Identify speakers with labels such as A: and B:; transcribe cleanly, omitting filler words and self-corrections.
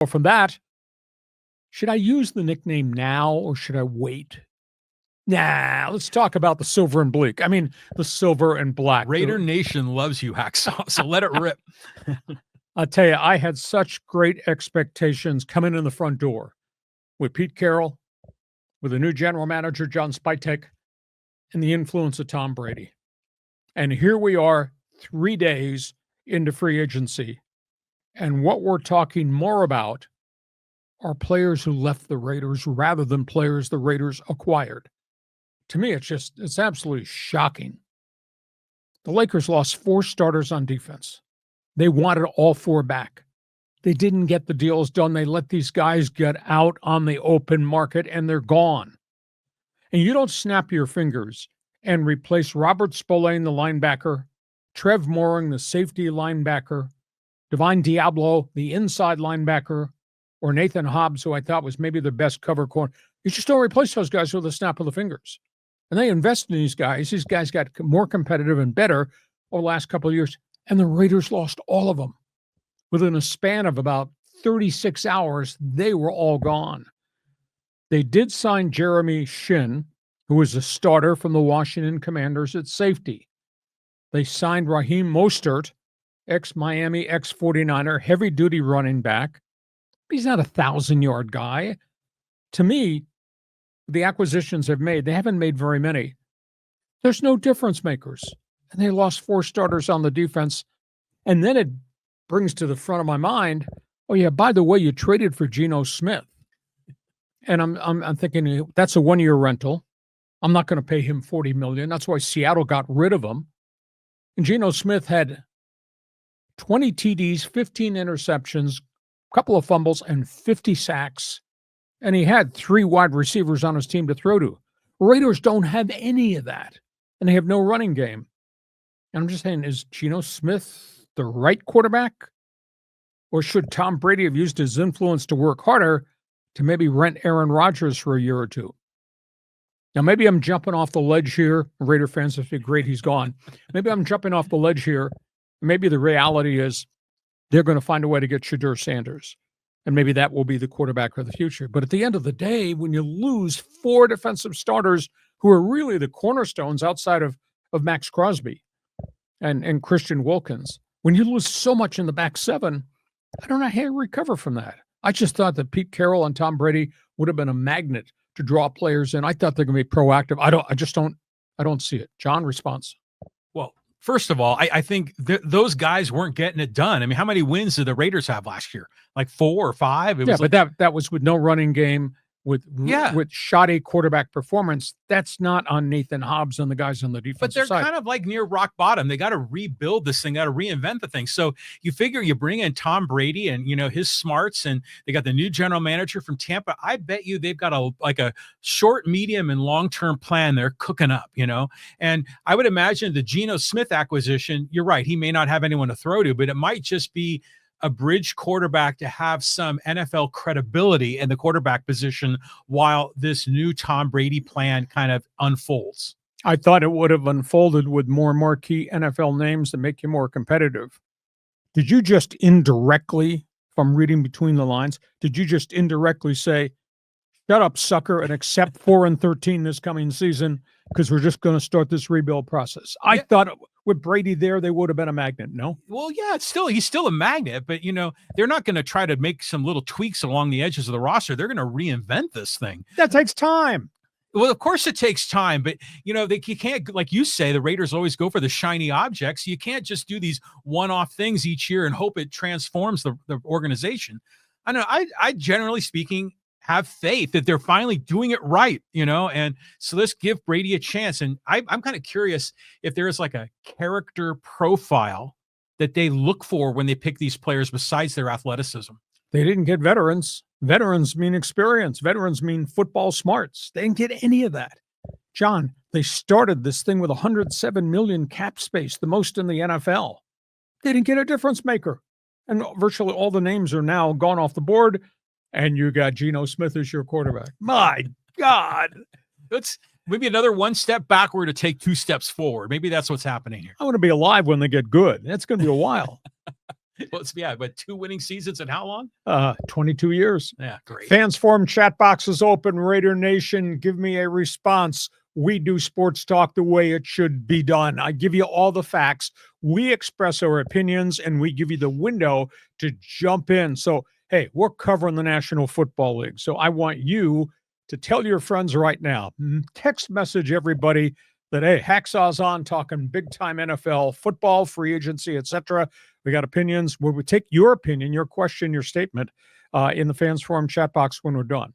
A: Well, from that, should I use the nickname now or should I wait? Nah, let's talk about the silver and bleak. I mean, the silver and black.
B: Raider Nation loves you, Hacksaw, so let it rip.
A: I'll tell you, I had such great expectations coming in the front door with Pete Carroll, with the new general manager, John Spytek, and the influence of Tom Brady. And here we are 3 days into free agency. And what we're talking more about are players who left the Raiders rather than players the Raiders acquired. To me, it's absolutely shocking. The Lakers lost 4 starters on defense. They wanted all 4 back. They didn't get the deals done. They let these guys get out on the open market, and they're gone. And you don't snap your fingers and replace Robert Spillane, the linebacker, Tre'von Moehrig, the safety linebacker, Divine Diablo, the inside linebacker, or Nathan Hobbs, who I thought was maybe the best cover corner. You just don't replace those guys with a snap of the fingers. And they invested in these guys. These guys got more competitive and better over the last couple of years. And the Raiders lost all of them. Within a span of about 36 hours, they were all gone. They did sign Jeremy Shin, who was a starter from the Washington Commanders at safety. They signed Raheem Mostert, ex-Miami, ex-49er, heavy-duty running back. He's not a 1,000-yard guy. To me, the acquisitions they've made, they haven't made very many. There's no difference makers. And they lost 4 starters on the defense. And then it brings to the front of my mind, oh, yeah, by the way, you traded for Geno Smith. And I'm thinking, that's a 1-year rental. I'm not going to pay him $40 million. That's why Seattle got rid of him. And Geno Smith had 20 TDs, 15 interceptions, a couple of fumbles, and 50 sacks. And he had 3 wide receivers on his team to throw to. Raiders don't have any of that. And they have no running game. And I'm just saying, is Geno Smith the right quarterback? Or should Tom Brady have used his influence to work harder to maybe rent Aaron Rodgers for a year or 2? Now, maybe I'm jumping off the ledge here. Raider fans would be great, he's gone. Maybe I'm jumping off the ledge here. Maybe the reality is they're going to find a way to get Shadur Sanders. And maybe that will be the quarterback of the future. But at the end of the day, when you lose 4 defensive starters who are really the cornerstones outside of Max Crosby and Christian Wilkins, when you lose so much in the back 7, I don't know how you recover from that. I just thought that Pete Carroll and Tom Brady would have been a magnet to draw players in. I thought they're going to be proactive. I don't see it. John, response.
B: Well, first of all, I think those guys weren't getting it done. I mean, how many wins did the Raiders have last year? Like 4 or 5?
A: But that was with no running game, with shoddy quarterback performance. That's not on Nathan Hobbs and the guys on the defensive
B: But they're
A: side.
B: kind of like near rock bottom. They got to rebuild this thing, got to reinvent the thing. So you figure you bring in Tom Brady and, his smarts, and they got the new general manager from Tampa. I bet you they've got a short, medium, and long-term plan they're cooking up, And I would imagine the Geno Smith acquisition, you're right, he may not have anyone to throw to, but it might just be a bridge quarterback to have some NFL credibility in the quarterback position while this new Tom Brady plan kind of unfolds.
A: I thought it would have unfolded with more marquee NFL names that make you more competitive. Did you just indirectly, from reading between the lines, did you just indirectly say, shut up, sucker, and accept 4-13 this coming season because we're just going to start this rebuild process? I thought with Brady there, they would have been a magnet, no?
B: Well, yeah, he's still a magnet, but, they're not going to try to make some little tweaks along the edges of the roster. They're going to reinvent this thing.
A: That takes time.
B: Well, of course it takes time, but, you can't, like you say, the Raiders always go for the shiny objects. You can't just do these one-off things each year and hope it transforms the organization. I know, I generally speaking, have faith that they're finally doing it right, and so let's give Brady a chance. And I'm kind of curious if there is like a character profile that they look for when they pick these players besides their athleticism.
A: They didn't get veterans. Veterans mean experience. Veterans mean football smarts. They didn't get any of that. John, they started this thing with $107 million cap space, the most in the NFL. They didn't get a difference maker. And virtually all the names are now gone off the board. And you got Geno Smith as your quarterback. My God.
B: It's maybe another 1 step backward to take 2 steps forward. Maybe that's what's happening here.
A: I want to be alive when they get good. That's going to be a while.
B: Well, but 2 winning seasons and how long?
A: 22 years.
B: Yeah, great.
A: Fans Forum chat box is open. Raider Nation, give me a response. We do sports talk the way it should be done. I give you all the facts. We express our opinions, and we give you the window to jump in. So, hey, we're covering the National Football League. So I want you to tell your friends right now. Text message everybody that, hey, Hacksaw's on, talking big-time NFL, football, free agency, etc. We got opinions. We take your opinion, your question, your statement in the Fans Forum chat box when we're done.